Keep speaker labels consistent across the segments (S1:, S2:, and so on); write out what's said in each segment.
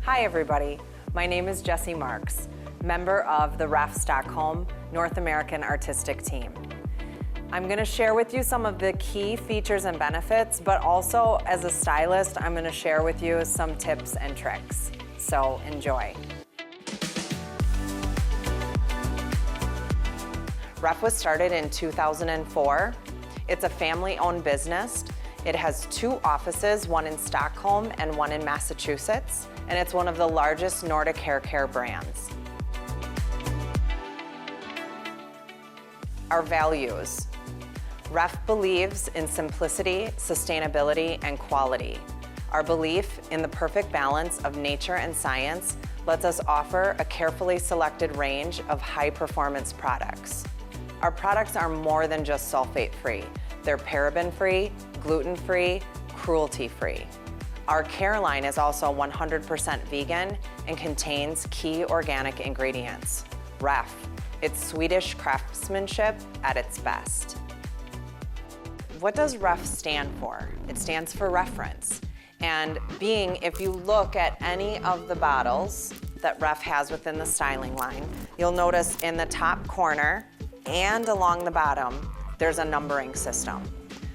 S1: Hi everybody, my name is Jessie Marks, member of the REF Stockholm North American Artistic Team. I'm going to share with you some of the key features and benefits, but also as a stylist, I'm going to share with you some tips and tricks. So enjoy. REF was started in 2004. It's a family-owned business. It has 2 offices, one in Stockholm and one in Massachusetts, and it's one of the largest Nordic hair care brands. Our values. REF believes in simplicity, sustainability, and quality. Our belief in the perfect balance of nature and science lets us offer a carefully selected range of high-performance products. Our products are more than just sulfate-free. They're paraben-free, gluten-free, cruelty-free. Our care line is also 100% vegan and contains key organic ingredients. REF, it's Swedish craftsmanship at its best. What does REF stand for? It stands for reference. And if you look at any of the bottles that REF has within the styling line, you'll notice in the top corner and along the bottom, there's a numbering system.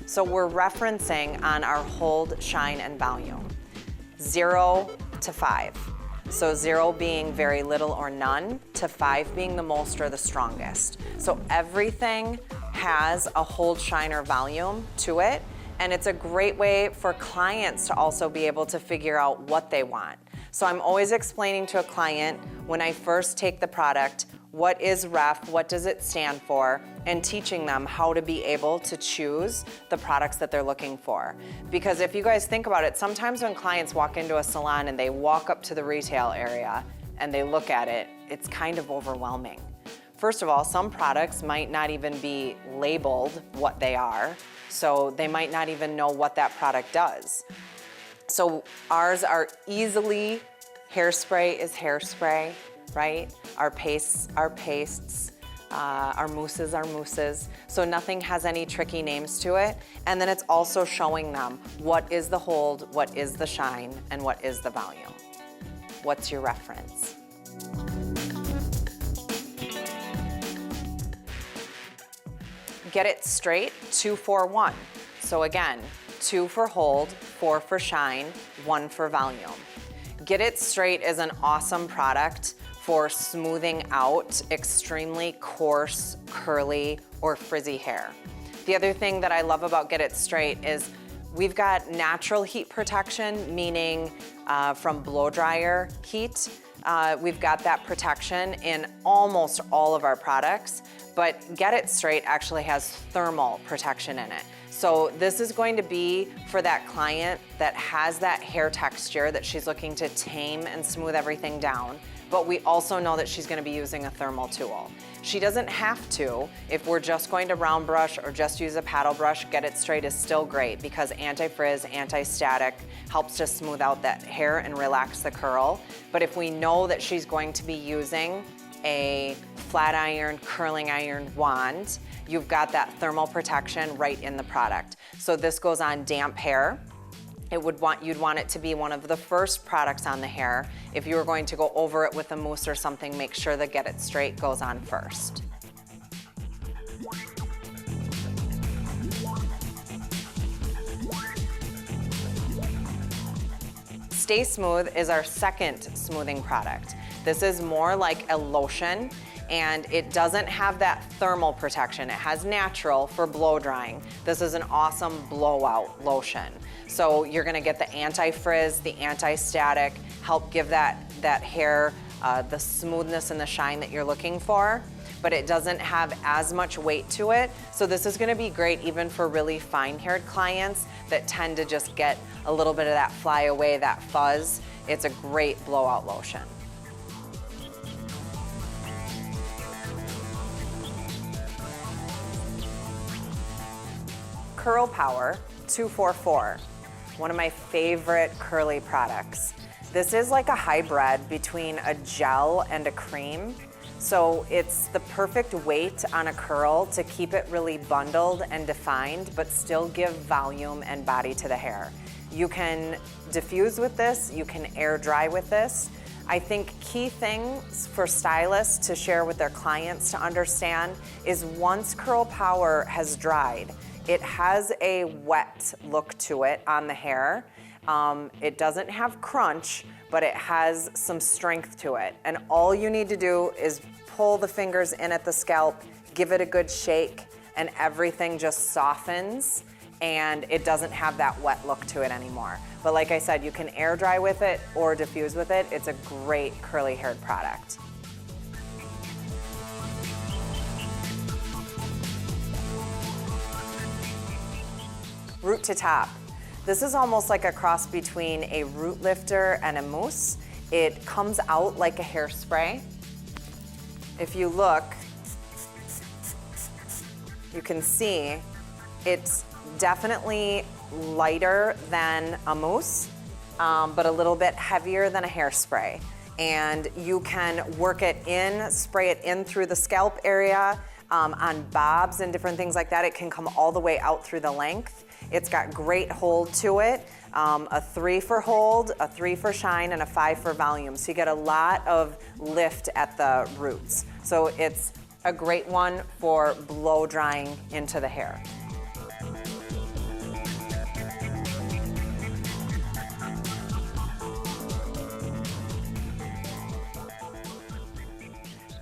S1: So we're referencing on our hold, shine, and volume. 0 to 5. So 0 being very little or none, to 5 being the most or the strongest. So everything has a hold, shine, or volume to it, and it's a great way for clients to also be able to figure out what they want. So I'm always explaining to a client when I first take the product, what is REF, what does it stand for, and teaching them how to be able to choose the products that they're looking for. Because if you guys think about it, sometimes when clients walk into a salon and they walk up to the retail area and they look at it, it's kind of overwhelming. First of all, some products might not even be labeled what they are, so they might not even know what that product does. So ours are easily, Hairspray is Hairspray, right? Our pastes are pastes, our mousses are mousses. So nothing has any tricky names to it. And then it's also showing them what is the hold, what is the shine, and what is the volume. What's your reference? Get it straight, 2, 4, 1. So again, 2 for hold, 4 for shine, 1 for volume. Get It Straight is an awesome product for smoothing out extremely coarse, curly, or frizzy hair. The other thing that I love about Get It Straight is we've got natural heat protection, meaning from blow dryer heat. We've got that protection in almost all of our products, but Get It Straight actually has thermal protection in it. So this is going to be for that client that has that hair texture that she's looking to tame and smooth everything down, but we also know that she's going to be using a thermal tool. She doesn't have to. If we're just going to round brush or just use a paddle brush, Get It Straight is still great because anti-frizz, anti-static, helps to smooth out that hair and relax the curl. But if we know that she's going to be using a flat iron, curling iron wand, you've got that thermal protection right in the product. So this goes on damp hair. You'd want it to be one of the first products on the hair. If you were going to go over it with a mousse or something, make sure that Get It Straight goes on first. Stay Smooth is our second smoothing product. This is more like a lotion, and it doesn't have that thermal protection. It has natural for blow drying. This is an awesome blowout lotion. So you're gonna get the anti-frizz, the anti-static, help give that hair the smoothness and the shine that you're looking for, but it doesn't have as much weight to it. So this is gonna be great even for really fine-haired clients that tend to just get a little bit of that fly away, that fuzz. It's a great blowout lotion. Curl Power 244, one of my favorite curly products. This is like a hybrid between a gel and a cream. So it's the perfect weight on a curl to keep it really bundled and defined, but still give volume and body to the hair. You can diffuse with this, you can air dry with this. I think key things for stylists to share with their clients to understand is once Curl Power has dried, it has a wet look to it on the hair. It doesn't have crunch, but it has some strength to it. And all you need to do is pull the fingers in at the scalp, give it a good shake, and everything just softens and it doesn't have that wet look to it anymore. But like I said, you can air dry with it or diffuse with it. It's a great curly haired product. Root to top. This is almost like a cross between a root lifter and a mousse. It comes out like a hairspray. If you look, you can see it's definitely lighter than a mousse, but a little bit heavier than a hairspray. And you can work it in, spray it in through the scalp area, on bobs and different things like that. It can come all the way out through the length. It's got great hold to it, a 3 for hold, a 3 for shine, and a 5 for volume. So you get a lot of lift at the roots. So it's a great one for blow drying into the hair.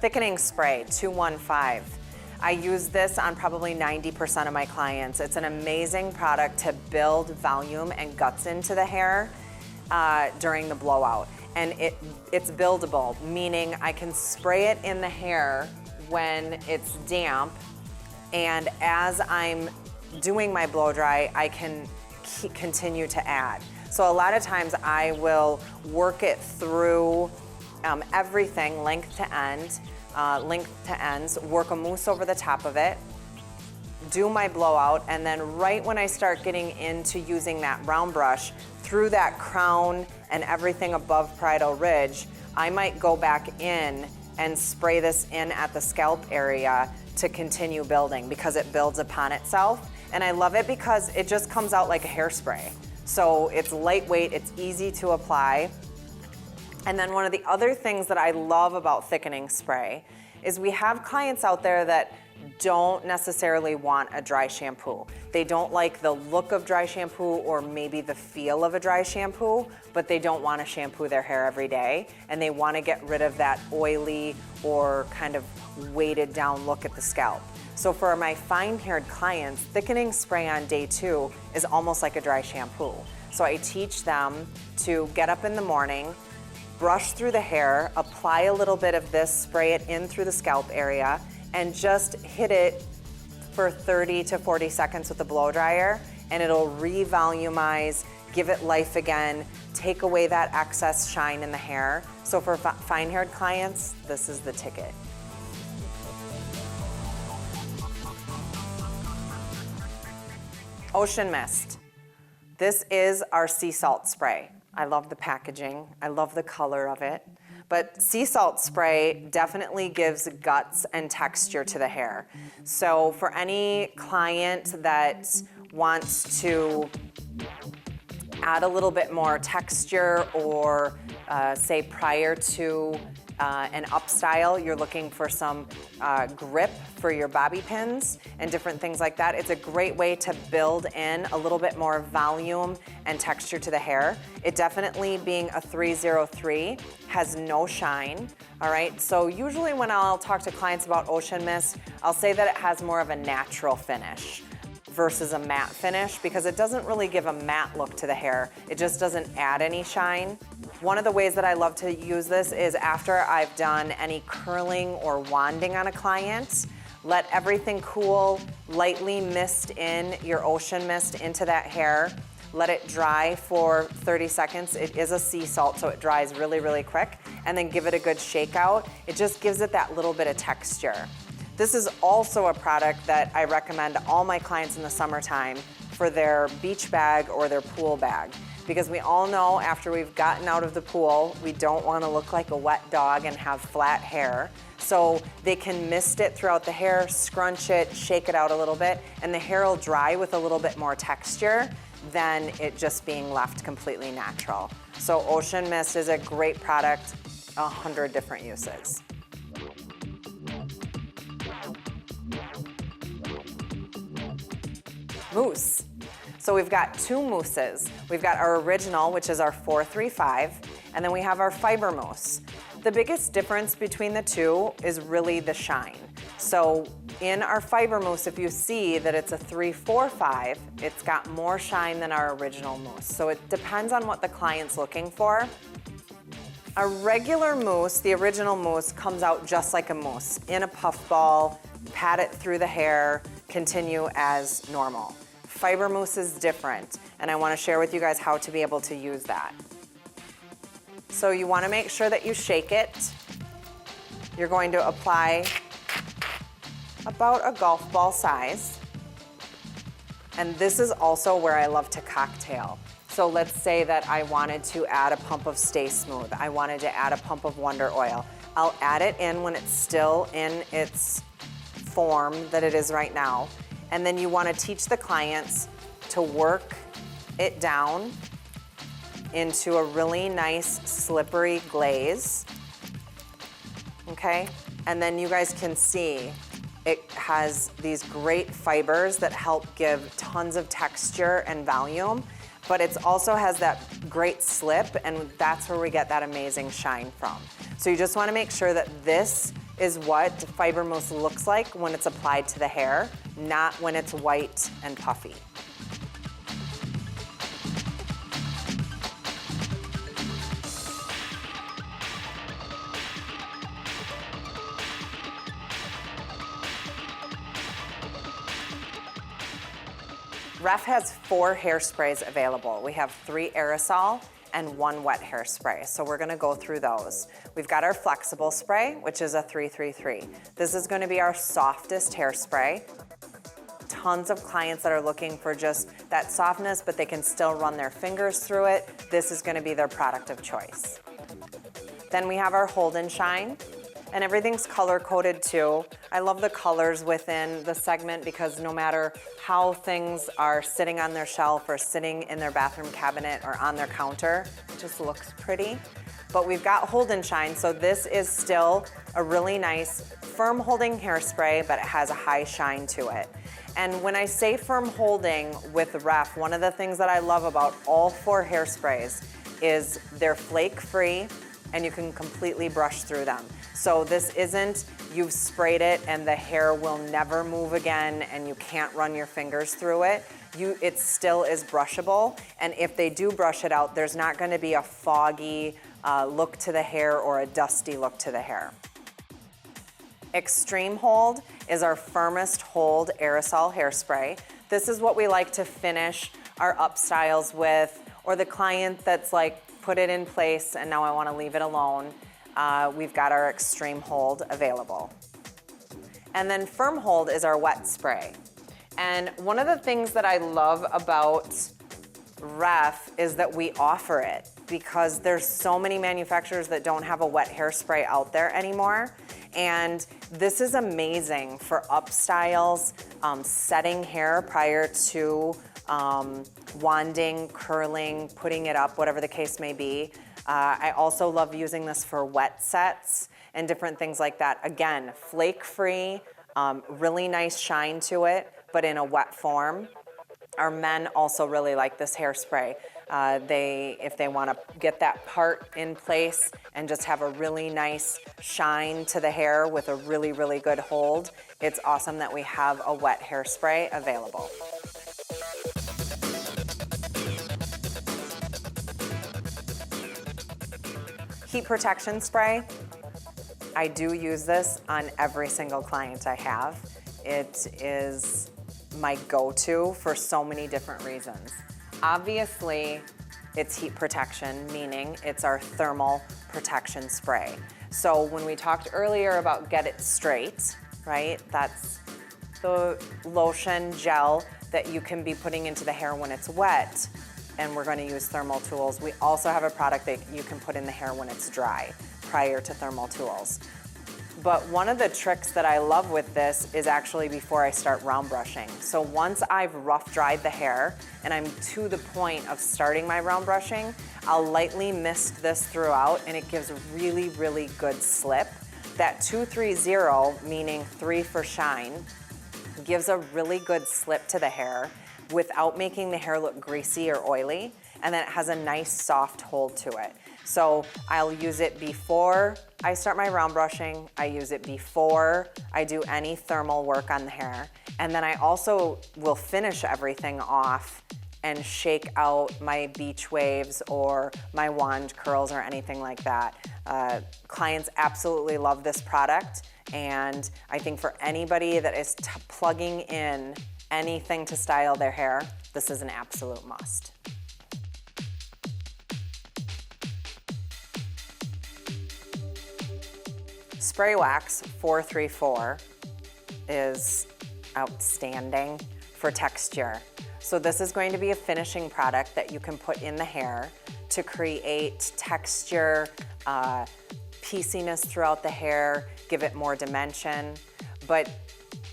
S1: Thickening Spray 215. I use this on probably 90% of my clients. It's an amazing product to build volume and guts into the hair during the blowout. And it's buildable, meaning I can spray it in the hair when it's damp, and as I'm doing my blow dry, I can continue to add. So a lot of times I will work it through everything length to ends, work a mousse over the top of it, do my blowout, and then right when I start getting into using that round brush through that crown and everything above parietal ridge, I might go back in and spray this in at the scalp area to continue building because it builds upon itself. And I love it because it just comes out like a hairspray. So it's lightweight, it's easy to apply. And then one of the other things that I love about thickening spray is we have clients out there that don't necessarily want a dry shampoo. They don't like the look of dry shampoo or maybe the feel of a dry shampoo, but they don't want to shampoo their hair every day and they want to get rid of that oily or kind of weighted down look at the scalp. So for my fine-haired clients, thickening spray on day 2 is almost like a dry shampoo. So I teach them to get up in the morning, brush through the hair, apply a little bit of this, spray it in through the scalp area, and just hit it for 30 to 40 seconds with the blow dryer, and it'll re-volumize, give it life again, take away that excess shine in the hair. So for fine-haired clients, this is the ticket. Ocean Mist. This is our sea salt spray. I love the packaging, I love the color of it. But sea salt spray definitely gives guts and texture to the hair. So for any client that wants to add a little bit more texture or say prior to an up style, you're looking for some grip for your bobby pins and different things like that. It's a great way to build in a little bit more volume and texture to the hair. It definitely, being a 303, has no shine, all right? So usually when I'll talk to clients about Ocean Mist, I'll say that it has more of a natural finish versus a matte finish because it doesn't really give a matte look to the hair. It just doesn't add any shine. One of the ways that I love to use this is after I've done any curling or wanding on a client, let everything cool, lightly mist in your Ocean Mist into that hair, let it dry for 30 seconds. It is a sea salt, so it dries really, really quick, and then give it a good shake out. It just gives it that little bit of texture. This is also a product that I recommend to all my clients in the summertime for their beach bag or their pool bag. Because we all know after we've gotten out of the pool, we don't want to look like a wet dog and have flat hair. So they can mist it throughout the hair, scrunch it, shake it out a little bit, and the hair will dry with a little bit more texture. than it just being left completely natural. So Ocean Mist is a great product, 100 different uses. Mousse. So we've got two mousses. We've got our original, which is our 435, and then we have our fiber mousse. The biggest difference between the two is really the shine. So in our fiber mousse, if you see that it's a 345, it's got more shine than our original mousse. So it depends on what the client's looking for. A regular mousse, the original mousse, comes out just like a mousse, in a puff ball, pat it through the hair, continue as normal. Fiber mousse is different, and I want to share with you guys how to be able to use that. So you want to make sure that you shake it. You're going to apply about a golf ball size. And this is also where I love to cocktail. So let's say that I wanted to add a pump of Stay Smooth. I wanted to add a pump of Wonder Oil. I'll add it in when it's still in its form that it is right now. And then you want to teach the clients to work it down into a really nice slippery glaze, okay? And then you guys can see it has these great fibers that help give tons of texture and volume, but it also has that great slip, and that's where we get that amazing shine from. So you just want to make sure that this is what fiber mousse looks like when it's applied to the hair, not when it's white and puffy. Ref has 4 hairsprays available. We have 3 aerosol and 1 wet hairspray. So we're gonna go through those. We've got our flexible spray, which is a 333. This is gonna be our softest hairspray. Tons of clients that are looking for just that softness, but they can still run their fingers through it. This is gonna be their product of choice. Then we have our Hold and Shine, and everything's color coded too. I love the colors within the segment because no matter how things are sitting on their shelf or sitting in their bathroom cabinet or on their counter, it just looks pretty. But we've got Hold and Shine, so this is still a really nice firm holding hairspray, but it has a high shine to it. And when I say firm holding with Ref, one of the things that I love about all 4 hairsprays is they're flake free and you can completely brush through them. So this isn't you've sprayed it and the hair will never move again and you can't run your fingers through it. It still is brushable, and if they do brush it out, there's not gonna be a foggy look to the hair or a dusty look to the hair. Extreme Hold is our firmest hold aerosol hairspray. This is what we like to finish our up styles with, or the client that's like, put it in place and now I want to leave it alone. We've got our Extreme Hold available. And then Firm Hold is our wet spray. And one of the things that I love about Ref is that we offer it, because there's so many manufacturers that don't have a wet hairspray out there anymore. And this is amazing for up styles, setting hair prior to wanding, curling, putting it up, whatever the case may be. I also love using this for wet sets and different things like that. Again, flake-free, really nice shine to it, but in a wet form. Our men also really like this hairspray. If they want to get that part in place and just have a really nice shine to the hair with a really, really good hold, it's awesome that we have a wet hairspray available. Heat protection spray. I do use this on every single client I have. It is my go-to for so many different reasons. Obviously, it's heat protection, meaning it's our thermal protection spray. So when we talked earlier about Get It Straight, right? That's the lotion gel that you can be putting into the hair when it's wet, and we're going to use thermal tools. We also have a product that you can put in the hair when it's dry, prior to thermal tools. But one of the tricks that I love with this is actually before I start round brushing. So once I've rough dried the hair and I'm to the point of starting my round brushing, I'll lightly mist this throughout and it gives a really, really good slip. That 2-3-0, meaning 3 for shine, gives a really good slip to the hair without making the hair look greasy or oily, and then it has a nice soft hold to it. So I'll use it before I start my round brushing, I use it before I do any thermal work on the hair, and then I also will finish everything off and shake out my beach waves or my wand curls or anything like that. Clients absolutely love this product, and I think for anybody that is plugging in anything to style their hair, this is an absolute must. Spray Wax 434 is outstanding for texture. So this is going to be a finishing product that you can put in the hair to create texture, pieciness throughout the hair, give it more dimension, but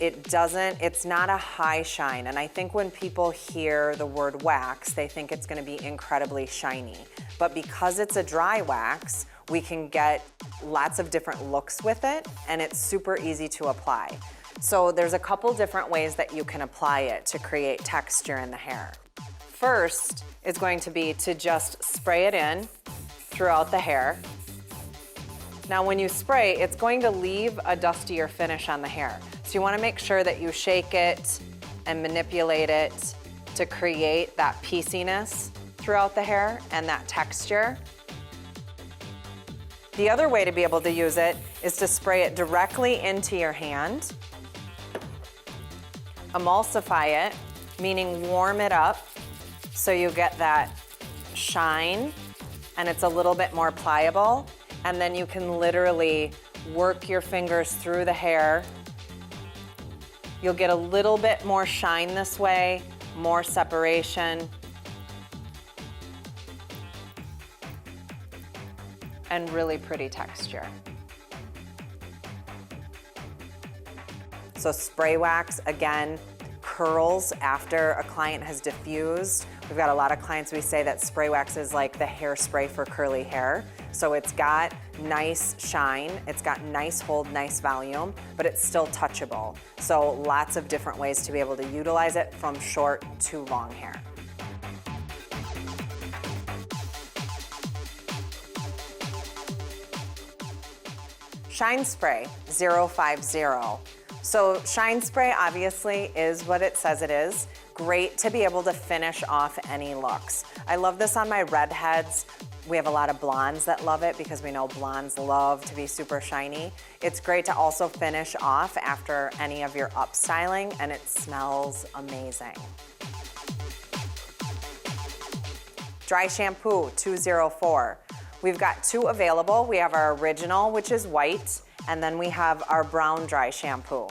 S1: it's not a high shine. And I think when people hear the word wax, they think it's gonna be incredibly shiny. But because it's a dry wax, we can get lots of different looks with it, and it's super easy to apply. So there's a couple different ways that you can apply it to create texture in the hair. First is going to be to just spray it in throughout the hair. Now when you spray, it's going to leave a dustier finish on the hair. So you wanna make sure that you shake it and manipulate it to create that pieciness throughout the hair and that texture. The other way to be able to use it is to spray it directly into your hand, emulsify it, meaning warm it up so you get that shine and it's a little bit more pliable, and then you can literally work your fingers through the hair. You'll get a little bit more shine this way, more separation, and really pretty texture. So spray wax, again, curls after a client has diffused. We've got a lot of clients, we say that spray wax is like the hairspray for curly hair. So it's got nice shine, it's got nice hold, nice volume, but it's still touchable. So lots of different ways to be able to utilize it from short to long hair. Shine Spray 050. So Shine Spray obviously is what it says it is. Great to be able to finish off any looks. I love this on my redheads. We have a lot of blondes that love it because we know blondes love to be super shiny. It's great to also finish off after any of your upstyling, and it smells amazing. Dry Shampoo 204. We've got 2 available. We have our original, which is white, and then we have our brown dry shampoo.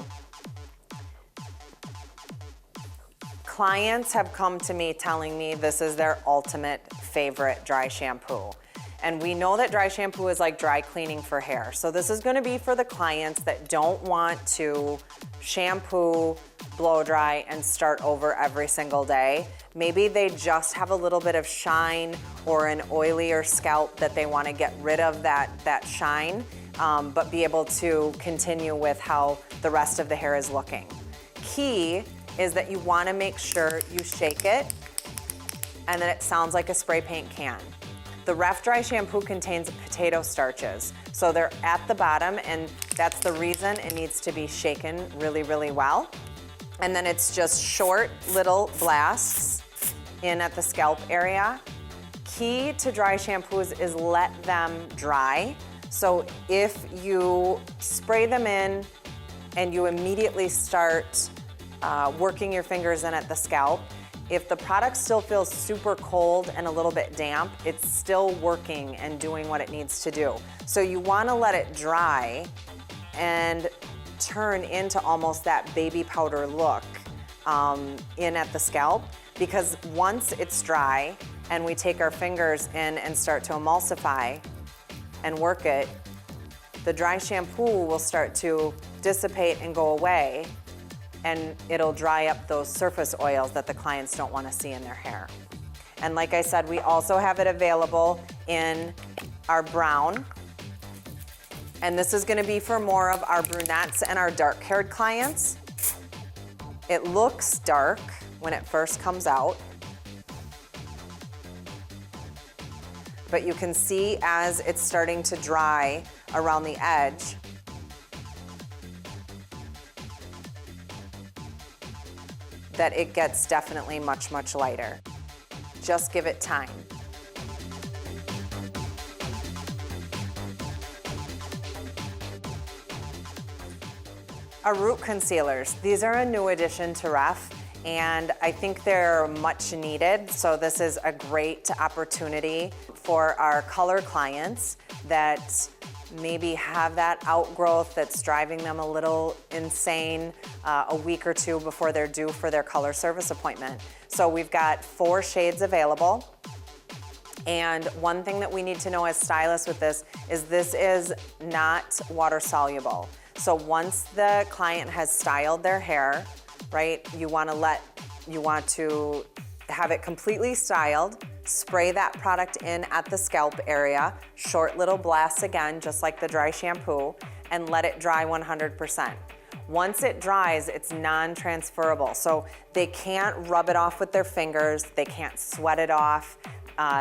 S1: Clients have come to me telling me this is their ultimate favorite dry shampoo. And we know that dry shampoo is like dry cleaning for hair. So this is gonna be for the clients that don't want to shampoo, blow dry, and start over every single day. Maybe they just have a little bit of shine or an oilier scalp that they wanna get rid of that shine, but be able to continue with how the rest of the hair is looking. Key is that you wanna make sure you shake it and then it sounds like a spray paint can. The Ref Dry Shampoo contains potato starches, so they're at the bottom, and that's the reason it needs to be shaken really, really well. And then it's just short little blasts in at the scalp area. Key to dry shampoos is let them dry. So if you spray them in and you immediately start working your fingers in at the scalp, if the product still feels super cold and a little bit damp, it's still working and doing what it needs to do. So you wanna let it dry and turn into almost that baby powder look in at the scalp, because once it's dry and we take our fingers in and start to emulsify and work it, the dry shampoo will start to dissipate and go away, and it'll dry up those surface oils that the clients don't want to see in their hair. And like I said, we also have it available in our brown. And this is gonna be for more of our brunettes and our dark-haired clients. It looks dark when it first comes out, but you can see as it's starting to dry around the edge, that it gets definitely much, much lighter. Just give it time. Our root concealers. These are a new addition to Ref, and I think they're much needed. So this is a great opportunity for our color clients that maybe have that outgrowth that's driving them a little insane a week or two before they're due for their color service appointment. So we've got 4 shades available. And one thing that we need to know as stylists with this is not water soluble. So once the client has styled their hair, right, you want to have it completely styled, spray that product in at the scalp area, short little blasts again, just like the dry shampoo, and let it dry 100%. Once it dries, it's non-transferable. So they can't rub it off with their fingers, they can't sweat it off,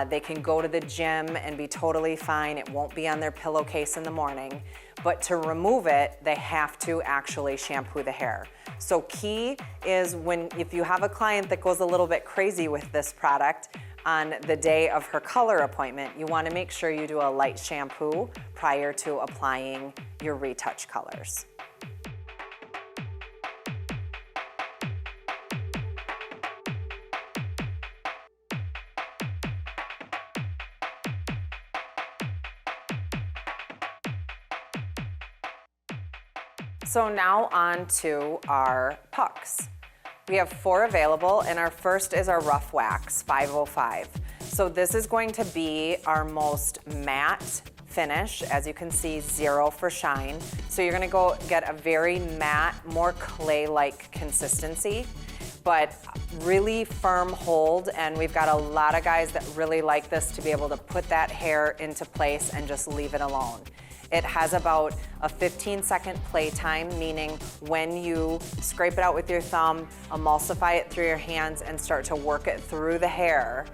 S1: they can go to the gym and be totally fine. It won't be on their pillowcase in the morning. But to remove it, they have to actually shampoo the hair. So key is if you have a client that goes a little bit crazy with this product on the day of her color appointment, you want to make sure you do a light shampoo prior to applying your retouch colors. So now on to our pucks. We have 4 available, and our first is our Rough Wax 505. So this is going to be our most matte finish. As you can see, 0 for shine. So you're gonna go get a very matte, more clay-like consistency, but really firm hold, and we've got a lot of guys that really like this to be able to put that hair into place and just leave it alone. It has about a 15-second play time, meaning when you scrape it out with your thumb, emulsify it through your hands, and start to work it through the hair,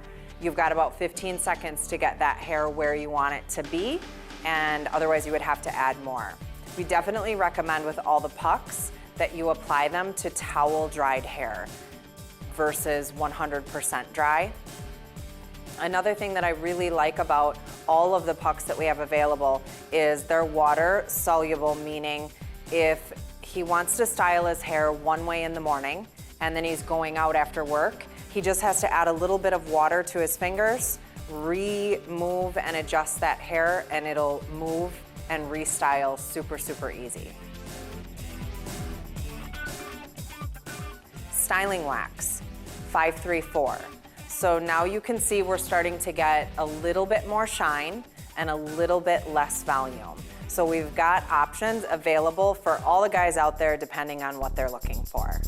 S1: you've got about 15 seconds to get that hair where you want it to be, and otherwise you would have to add more. We definitely recommend with all the pucks that you apply them to towel-dried hair versus 100% dry. Another thing that I really like about all of the pucks that we have available is they're water soluble, meaning if he wants to style his hair one way in the morning and then he's going out after work, he just has to add a little bit of water to his fingers, remove and adjust that hair, and it'll move and restyle super, super easy. Styling wax 534. So now you can see we're starting to get a little bit more shine and a little bit less volume. So we've got options available for all the guys out there depending on what they're looking for.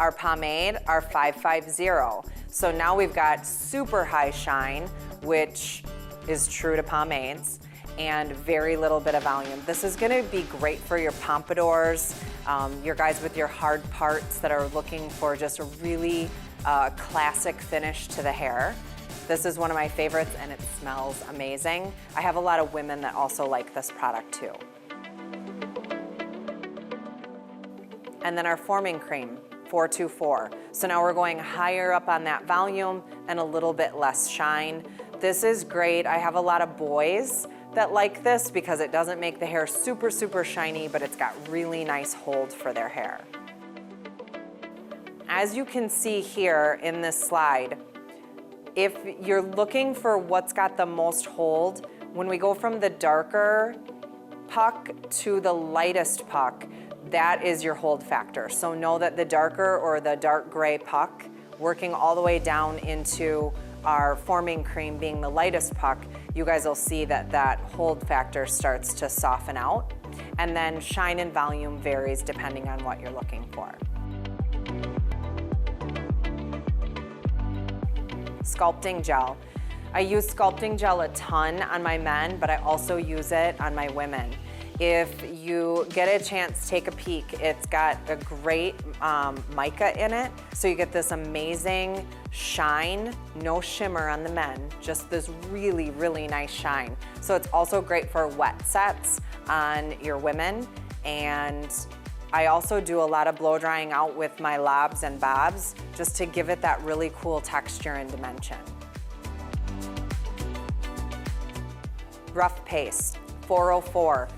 S1: Our pomade, our 550. So now we've got super high shine, which is true to pomades, and very little bit of volume. This is gonna be great for your pompadours, your guys with your hard parts that are looking for just a really classic finish to the hair. This is one of my favorites, and it smells amazing. I have a lot of women that also like this product too. And then our forming cream, 424. So now we're going higher up on that volume and a little bit less shine. This is great. I have a lot of boys that like this because it doesn't make the hair super, super shiny, but it's got really nice hold for their hair. As you can see here in this slide, if you're looking for what's got the most hold, when we go from the darker puck to the lightest puck, that is your hold factor. So know that the darker or the dark gray puck, working all the way down into our forming cream being the lightest puck, you guys will see that that hold factor starts to soften out. And then shine and volume varies depending on what you're looking for. Sculpting gel. I use sculpting gel a ton on my men, but I also use it on my women. If you get a chance, take a peek. It's got a great mica in it, so you get this amazing shine, no shimmer on the men, just this really, really nice shine. So it's also great for wet sets on your women, and I also do a lot of blow drying out with my lobs and bobs just to give it that really cool texture and dimension. Rough paste, 404.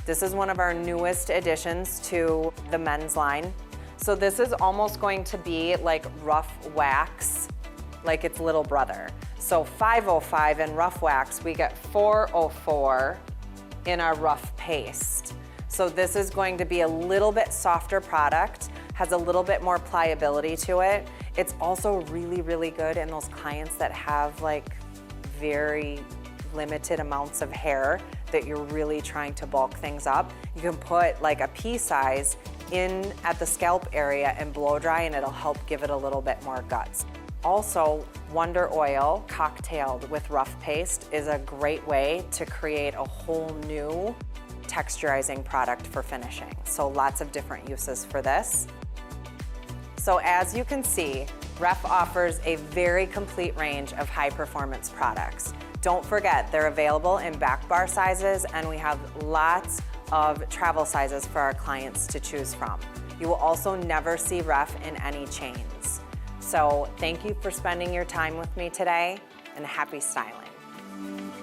S1: This is one of our newest additions to the men's line. So this is almost going to be like rough wax, like its little brother. So 505 in rough wax, we get 404 in our rough paste. So this is going to be a little bit softer product, has a little bit more pliability to it. It's also really, really good in those clients that have like very limited amounts of hair that you're really trying to bulk things up. You can put like a pea size in at the scalp area and blow dry, and it'll help give it a little bit more guts. Also, Wonder Oil cocktailed with rough paste is a great way to create a whole new texturizing product for finishing. So lots of different uses for this. So as you can see, Ref offers a very complete range of high performance products. Don't forget, they're available in back bar sizes, and we have lots of travel sizes for our clients to choose from. You will also never see Ref in any chains. So thank you for spending your time with me today, and happy styling.